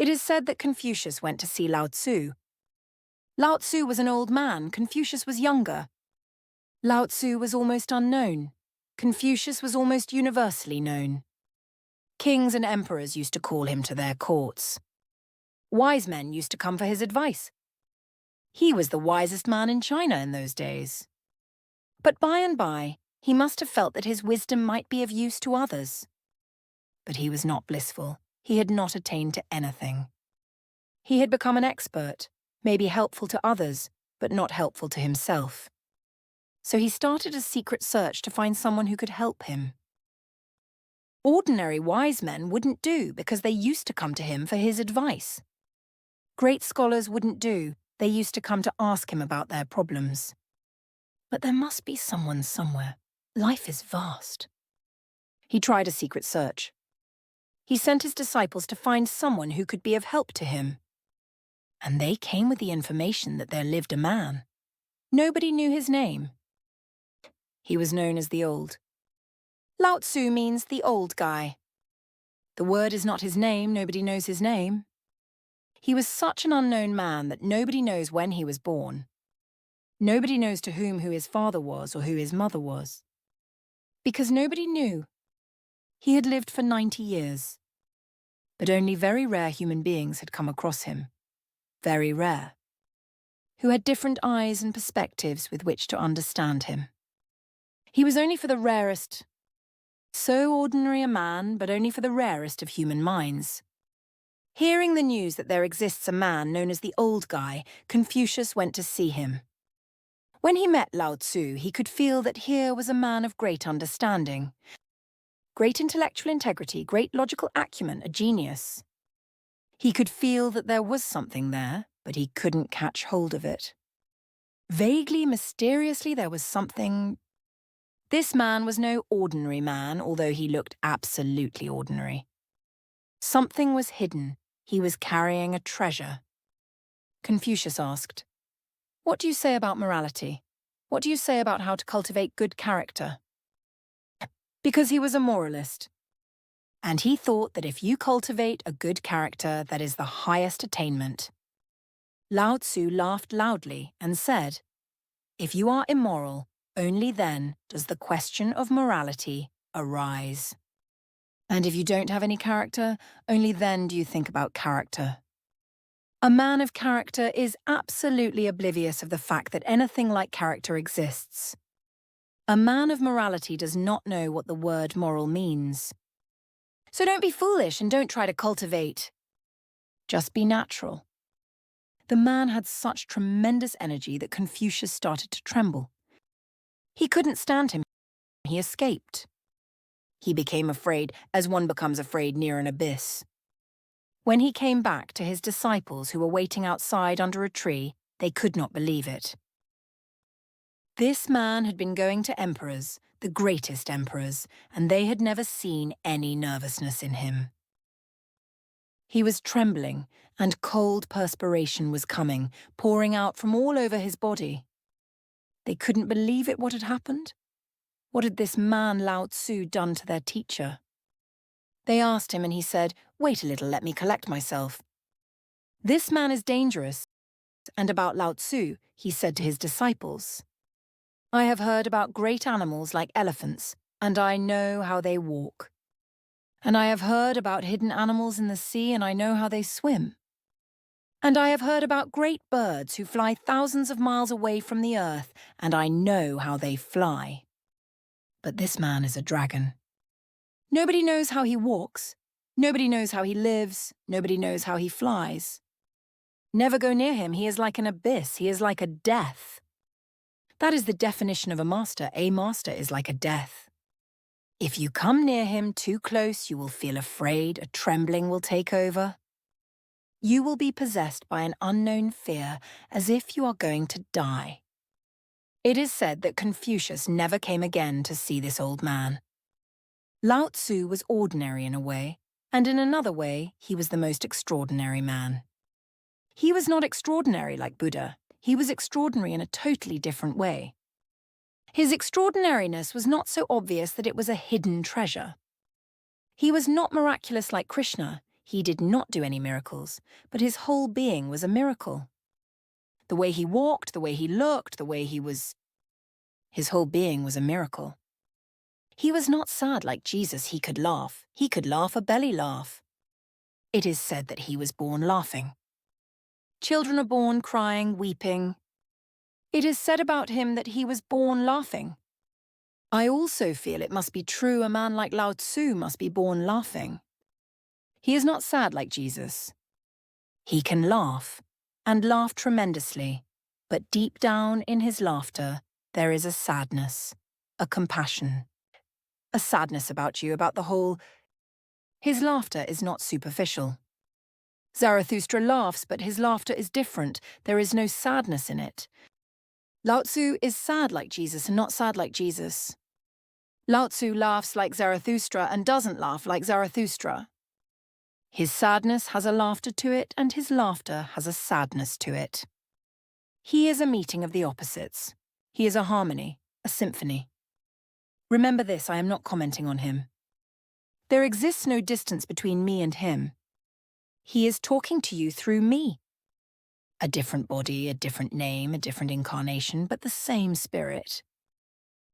It is said that Confucius went to see Lao Tzu. Lao Tzu was an old man, Confucius was younger. Lao Tzu was almost unknown. Confucius was almost universally known. Kings and emperors used to call him to their courts. Wise men used to come for his advice. He was the wisest man in China in those days. But by and by, he must have felt that his wisdom might be of use to others. But he was not blissful. He had not attained to anything. He had become an expert, maybe helpful to others, but not helpful to himself. So he started a secret search to find someone who could help him. Ordinary wise men wouldn't do because they used to come to him for his advice. Great scholars wouldn't do. They used to come to ask him about their problems. But there must be someone somewhere. Life is vast. He tried a secret search. He sent his disciples to find someone who could be of help to him. And they came with the information that there lived a man. Nobody knew his name. He was known as the Old. Lao Tzu means the old guy. The word is not his name, nobody knows his name. He was such an unknown man that nobody knows when he was born. Nobody knows to whom who his father was or who his mother was. Because nobody knew. He had lived for 90 years. But only very rare human beings had come across him. Very rare. Who had different eyes and perspectives with which to understand him. He was only for the rarest. So ordinary a man, but only for the rarest of human minds. Hearing the news that there exists a man known as the Old Guy, Confucius went to see him. When he met Lao Tzu, he could feel that here was a man of great understanding. Great intellectual integrity, great logical acumen, a genius. He could feel that there was something there, but he couldn't catch hold of it. Vaguely, mysteriously, there was something. This man was no ordinary man, although he looked absolutely ordinary. Something was hidden. He was carrying a treasure. Confucius asked, "What do you say about morality? What do you say about how to cultivate good character?" Because he was a moralist. And he thought that if you cultivate a good character, that is the highest attainment. Lao Tzu laughed loudly and said, "If you are immoral, only then does the question of morality arise. And if you don't have any character, only then do you think about character. A man of character is absolutely oblivious of the fact that anything like character exists. A man of morality does not know what the word moral means. So don't be foolish and don't try to cultivate. Just be natural." The man had such tremendous energy that Confucius started to tremble. He couldn't stand him. He escaped. He became afraid, as one becomes afraid near an abyss. When he came back to his disciples who were waiting outside under a tree, they could not believe it. This man had been going to emperors, the greatest emperors, and they had never seen any nervousness in him. He was trembling, and cold perspiration was coming, pouring out from all over his body. They couldn't believe it, what had happened. What had this man Lao Tzu done to their teacher? They asked him and he said, "Wait a little, let me collect myself." This man is dangerous. And about Lao Tzu, he said to his disciples, "I have heard about great animals like elephants, and I know how they walk. And I have heard about hidden animals in the sea, and I know how they swim. And I have heard about great birds who fly thousands of miles away from the earth, and I know how they fly. But this man is a dragon. Nobody knows how he walks. Nobody knows how he lives. Nobody knows how he flies. Never go near him. He is like an abyss. He is like a death. That is the definition of a master. A master is like a death. If you come near him too close, you will feel afraid. A trembling will take over. You will be possessed by an unknown fear, as if you are going to die." It is said that Confucius never came again to see this old man. Lao Tzu was ordinary in a way, and in another way, he was the most extraordinary man. He was not extraordinary like Buddha. He was extraordinary in a totally different way. His extraordinariness was not so obvious that it was a hidden treasure. He was not miraculous like Krishna. He did not do any miracles, but his whole being was a miracle. The way he walked, the way he looked, the way he was... His whole being was a miracle. He was not sad like Jesus. He could laugh. He could laugh a belly laugh. It is said that he was born laughing. Children are born crying, weeping. It is said about him that he was born laughing. I also feel it must be true a man like Lao Tzu must be born laughing. He is not sad like Jesus. He can laugh, and laugh tremendously, but deep down in his laughter there is a sadness, a compassion, a sadness about you, about the whole. His laughter is not superficial. Zarathustra laughs, but his laughter is different. There is no sadness in it. Lao Tzu is sad like Jesus and not sad like Jesus. Lao Tzu laughs like Zarathustra and doesn't laugh like Zarathustra. His sadness has a laughter to it, and his laughter has a sadness to it. He is a meeting of the opposites. He is a harmony, a symphony. Remember this, I am not commenting on him. There exists no distance between me and him. He is talking to you through me. A different body, a different name, a different incarnation, but the same spirit.